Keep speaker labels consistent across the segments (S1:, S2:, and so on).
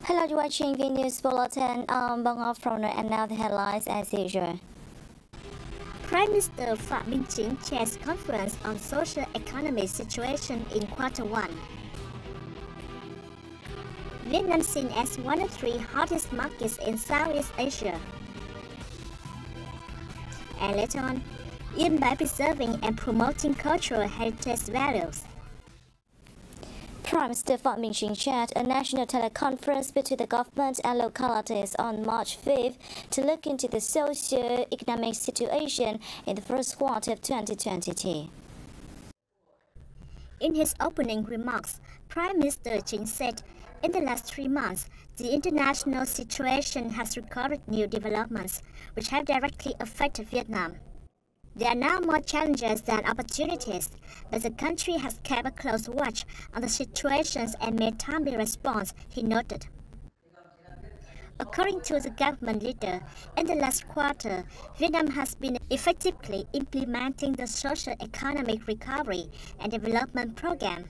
S1: Hello, you're watching Vnews Bulletin. Bong off from the and now the headlines as usual.
S2: Prime Minister Phạm Minh Chính chairs conference on social economic situation in Q1. Vietnam seen as one of three hottest markets in Southeast Asia. And later on, even by preserving and promoting cultural heritage values.
S1: Prime Minister Phạm Minh Chính chaired a national teleconference between the government and localities on March 5th to look into the socio-economic situation in the first quarter of 2022.
S2: In his opening remarks, Prime Minister Chính said, in the last 3 months, the international situation has recorded new developments which have directly affected Vietnam. There are now more challenges than opportunities, but the country has kept a close watch on the situations and made timely response, he noted. According to the government leader, in the last quarter, Vietnam has been effectively implementing the social economic recovery and development program.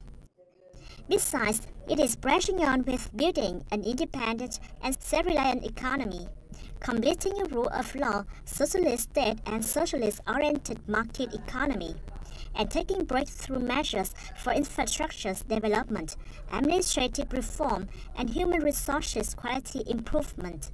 S2: Besides, it is pressing on with building an independent and self-reliant economy, completing a rule of law, socialist state and socialist-oriented market economy, and taking breakthrough measures for infrastructure development, administrative reform, and human resources quality improvement.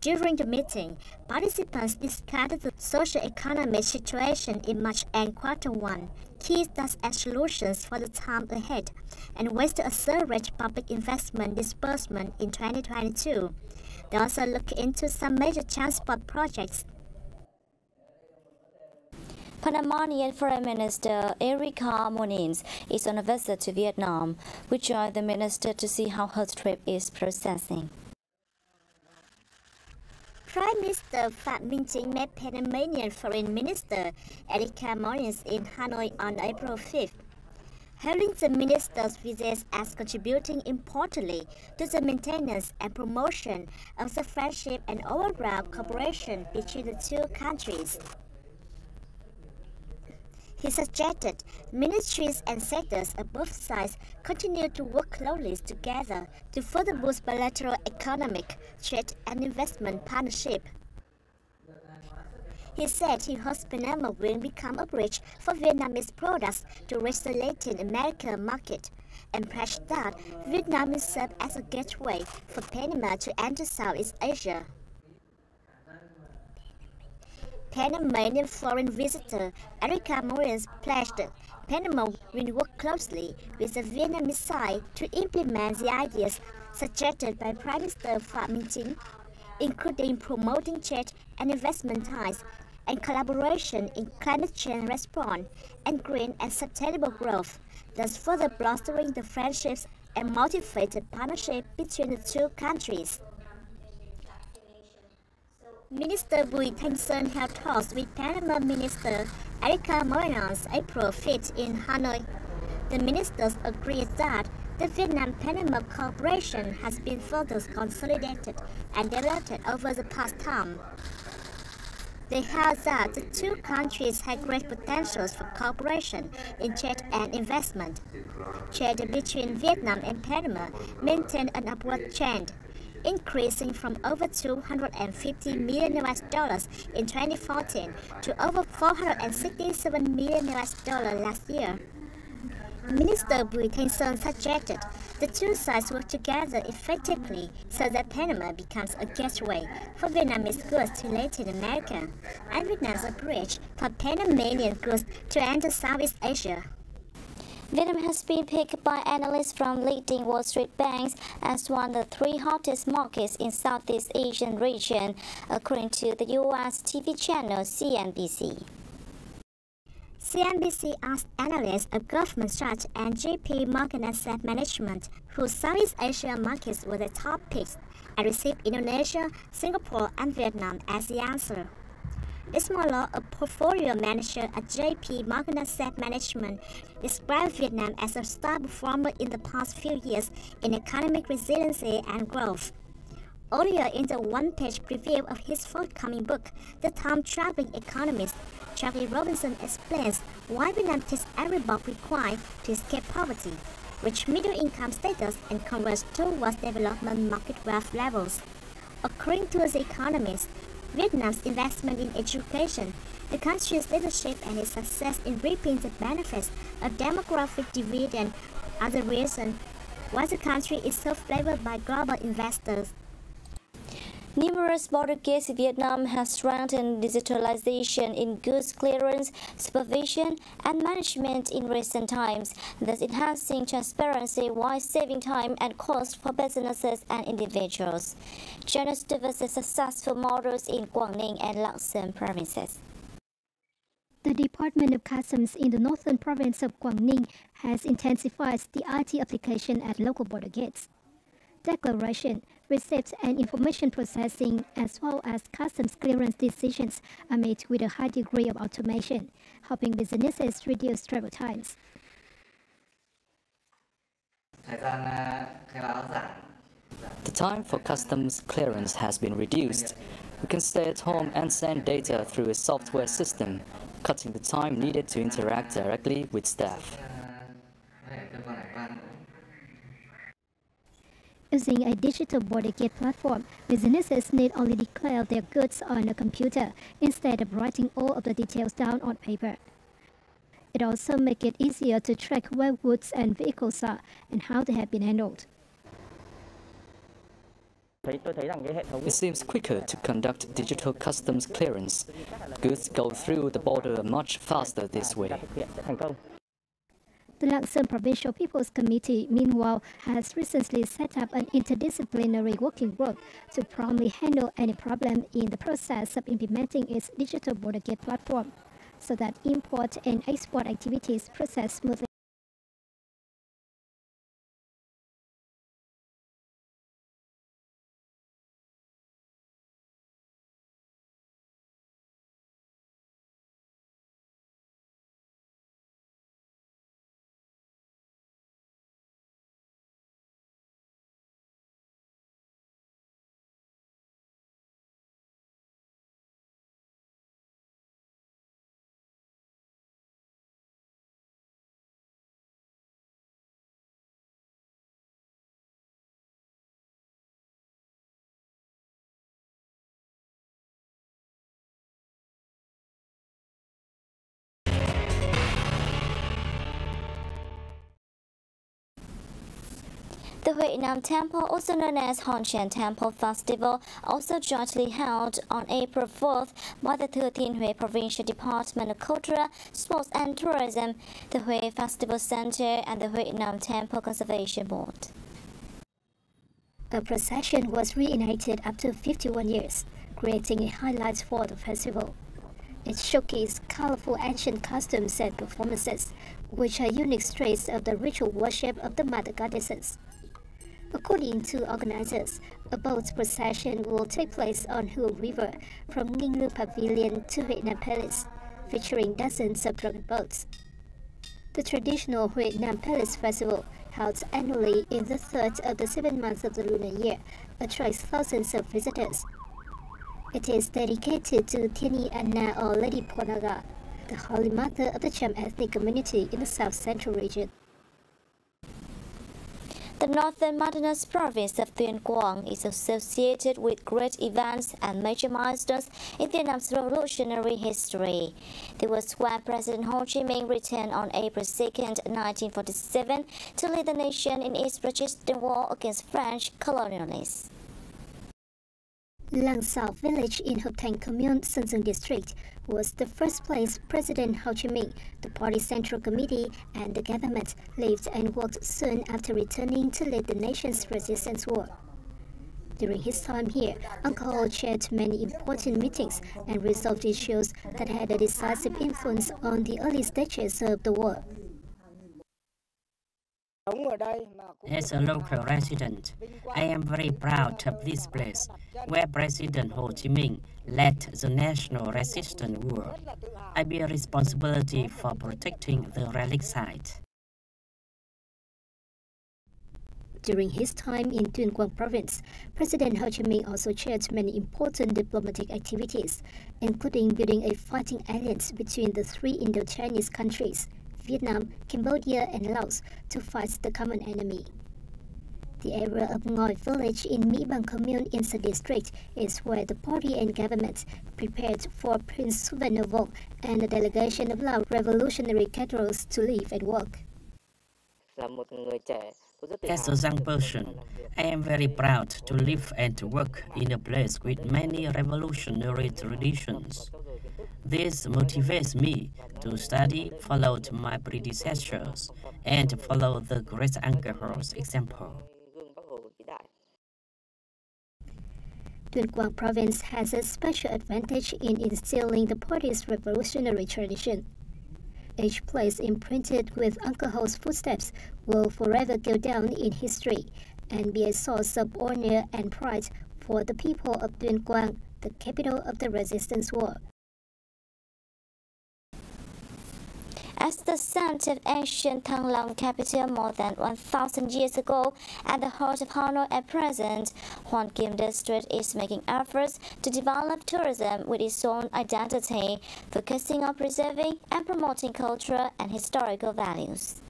S2: During the meeting, participants discussed the socio-economic situation in March and Q1, key tasks and solutions for the time ahead, and ways to accelerate public investment disbursement in 2022. They also look into some major transport projects.
S1: Panamanian Foreign Minister Erika Moniz is on a visit to Vietnam, we joined the minister to see how her trip is processing.
S2: Prime Minister Phạm Minh Chính met Panamanian Foreign Minister Erika Moniz in Hanoi on April 5th, hailing the minister's visits as contributing importantly to the maintenance and promotion of the friendship and overall cooperation between the two countries. He suggested ministries and sectors of both sides continue to work closely together to further boost bilateral economic, trade and investment partnership. He said he hopes Panama will become a bridge for Vietnamese products to reach the Latin American market, and pledged that Vietnam will serve as a gateway for Panama to enter Southeast Asia. Panamanian foreign visitor Erika Moniz pledged Panama will work closely with the Vietnamese side to implement the ideas suggested by Prime Minister Phạm Minh Chính, including promoting trade and investment ties and collaboration in climate change response and green and sustainable growth, thus further bolstering the friendships and motivated partnership between the two countries. Minister Bùi Thanh Sơn held talks with Panama Minister Erika Moniz April 5th in Hanoi. The ministers agreed that the Vietnam-Panama cooperation has been further consolidated and developed over the past time. They held that the two countries had great potentials for cooperation in trade and investment. Trade between Vietnam and Panama maintained an upward trend, increasing from over $250 million in 2014 to over $467 million last year. Minister Bùi Thanh Sơn suggested the two sides work together effectively so that Panama becomes a gateway for Vietnamese goods to Latin America and Vietnam's a bridge for Panamanian goods to enter Southeast Asia.
S1: Vietnam has been picked by analysts from leading Wall Street banks as one of the three hottest markets in Southeast Asian region, according to the U.S. TV channel CNBC.
S2: CNBC asked analysts of Goldman Sachs and JP Morgan Asset Management whose Southeast Asia markets were the top picks, and received Indonesia, Singapore, and Vietnam as the answer. Ismail Law, a portfolio manager at JP Morgan Asset Management, described Vietnam as a star performer in the past few years in economic resiliency and growth. Earlier in the one-page preview of his forthcoming book, the time-traveling economist Charlie Robinson explains why Vietnam takes every box required to escape poverty. reach middle-income status, and converge towards development market wealth levels. According to The Economist, Vietnam's investment in education, the country's leadership, and its success in reaping the benefits of demographic dividend are the reason why the country is so favored by global investors.
S1: Numerous border gates in Vietnam have strengthened digitalization in goods clearance, supervision, and management in recent times, thus enhancing transparency while saving time and cost for businesses and individuals. Journalists developed successful models in Quảng Ninh and Lạng Sơn provinces.
S3: The Department of Customs in the northern province of Quảng Ninh has intensified the IT application at local border gates. Declaration, receipts, and information processing, as well as customs clearance decisions, are made with a high degree of automation, helping businesses reduce travel times.
S4: The time for customs clearance has been reduced. We can stay at home and send data through a software system, cutting the time needed to interact directly with staff.
S3: Using a digital border gate platform, businesses need only declare their goods on a computer instead of writing all of the details down on paper. It also makes it easier to track where goods and vehicles are and how they have been handled.
S4: It seems quicker to conduct digital customs clearance. Goods go through the border much faster this way.
S3: The Lạng Sơn Provincial People's Committee, meanwhile, has recently set up an interdisciplinary working group to promptly handle any problem in the process of implementing its digital border gate platform, so that import and export activities proceed smoothly.
S1: The Huệ Nam Temple, also known as Hon Chen Temple Festival, also jointly held on April 4th by the Thừa Thiên Huế Provincial Department of Culture, Sports and Tourism, the Huế Festival Center, and the Huệ Nam Temple Conservation Board.
S3: A procession was reenacted after 51 years, creating a highlight for the festival. It showcased colorful ancient costumes and performances, which are unique traits of the ritual worship of the mother goddesses. According to organizers, a boat procession will take place on Hua River from Nghinh Lư Pavilion to Huệ Nam Palace, featuring dozens of dragon boats. The traditional Huệ Nam Palace Festival, held annually in the third of the 7 months of the lunar year, attracts thousands of visitors. It is dedicated to Thieni Anna or Lady Ponaga, the Holy Mother of the Cham ethnic community in the South Central region.
S1: The northern mountainous province of Tuyên Quang is associated with great events and major milestones in Vietnam's revolutionary history. This was when President Ho Chi Minh returned on April 2, 1947, to lead the nation in its resistance war against French colonialists.
S3: Lang Sao village in Hợp Thành Commune, Sơn Dương district, was the first place President Ho Chi Minh, the party's central committee, and the government lived and worked soon after returning to lead the nation's resistance war. During his time here, Uncle Ho chaired many important meetings and resolved issues that had a decisive influence on the early stages of the war.
S5: As a local resident, I am very proud of this place, where President Ho Chi Minh led the national resistance war. I bear responsibility for protecting the relic site.
S3: During his time in Tuyên Quang province, President Ho Chi Minh also chaired many important diplomatic activities, including building a fighting alliance between the three Indo-Chinese countries, Vietnam, Cambodia, and Laos to fight the common enemy. The area of Ngoi village in My Bang commune in the district is where the party and government prepared for Prince Suvarnabhong and a delegation of Lao revolutionary cadres to live and work.
S5: As a young person, I am very proud to live and work in a place with many revolutionary traditions. This motivates me to study, follow my predecessors, and follow the great uncle's example.
S3: Tuyên Quang province has a special advantage in instilling the party's revolutionary tradition. Each place imprinted with Uncle Ho's footsteps will forever go down in history and be a source of honor and pride for the people of Tuyên Quang, the capital of the resistance war.
S1: As the site of ancient Thăng Long capital more than 1,000 years ago, at the heart of Hanoi at present, Hoan Kiem district is making efforts to develop tourism with its own identity, focusing on preserving and promoting cultural and historical values.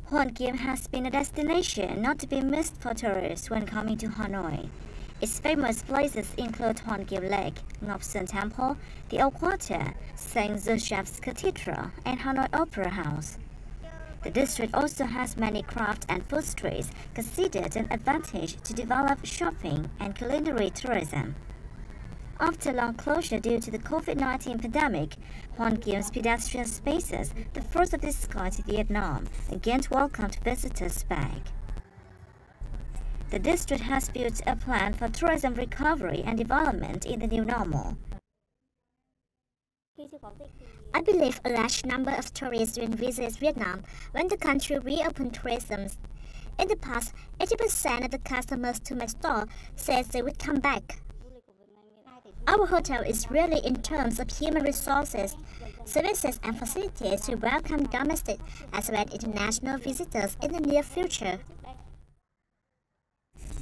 S1: Hoan Kiem has been a destination not to be missed for tourists when coming to Hanoi. Its famous places include Hoan Kiem Lake, Ngọc Sơn Temple, the Old Quarter, St. Joseph's Cathedral, and Hanoi Opera House. The district also has many craft and food streets considered an advantage to develop shopping and culinary tourism. After long closure due to the COVID-19 pandemic, Hoan Kiem's pedestrian spaces, the first of its kind in Vietnam, again welcomed visitors back. The district has built a plan for tourism recovery and development in the new normal.
S2: I believe a large number of tourists will visit Vietnam when the country reopened tourism. In the past, 80% of the customers to my store said they would come back. Our hotel is ready in terms of human resources, services and facilities to welcome domestic as well as international visitors in the near future.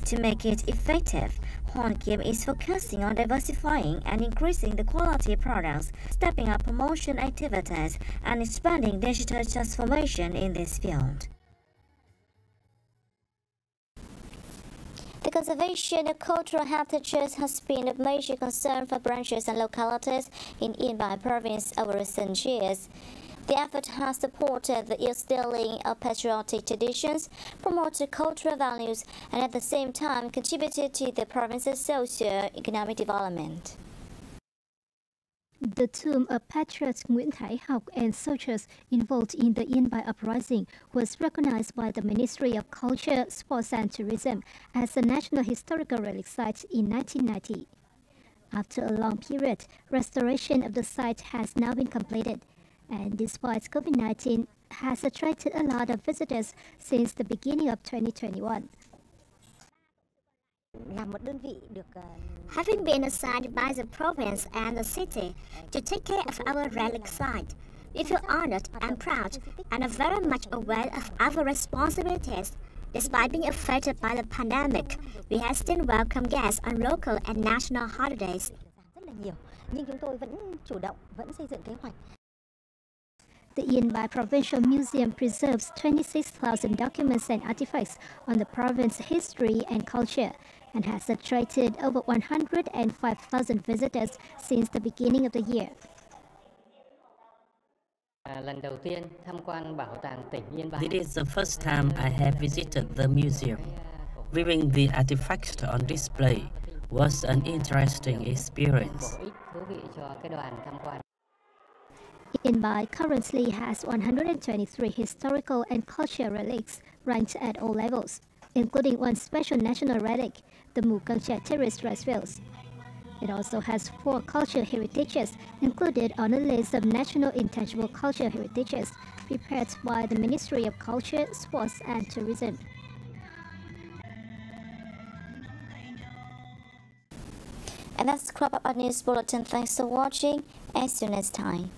S2: To make it effective, Hoan Kiem is focusing on diversifying and increasing the quality of products, stepping up promotion activities, and expanding digital transformation in this field. The conservation of cultural heritages has been a major concern for branches and localities in Yên Bái province over recent years. The effort has supported the instilling of patriotic traditions, promoted cultural values, and at the same time contributed to the province's socio-economic development.
S3: The tomb of patriot Nguyễn Thái Học and soldiers involved in the Yên Bái uprising was recognized by the Ministry of Culture, Sports and Tourism as a National Historical Relic Site in 1990. After a long period, restoration of the site has now been completed, and despite COVID-19, has attracted a lot of visitors since the beginning of 2021.
S2: Having been assigned by the province and the city to take care of our relic site, we feel honored and proud and are very much aware of our responsibilities. Despite being affected by the pandemic, we have still welcomed guests on local and national holidays.
S3: The Yên Bái Provincial Museum preserves 26,000 documents and artifacts on the province's history and culture, and has attracted over 105,000 visitors since the beginning of the year.
S5: This is the first time I have visited the museum. Viewing the artifacts on display was an interesting experience.
S3: Yên Bái currently has 123 historical and cultural relics ranked at all levels, including one special national relic, the Mù Căng Chải terraced rice fields. It also has 4 cultural heritages included on a list of national intangible cultural heritages prepared by the Ministry of Culture, Sports and Tourism.
S1: And that's the wrap up our news bulletin. Thanks for watching, and see you next time.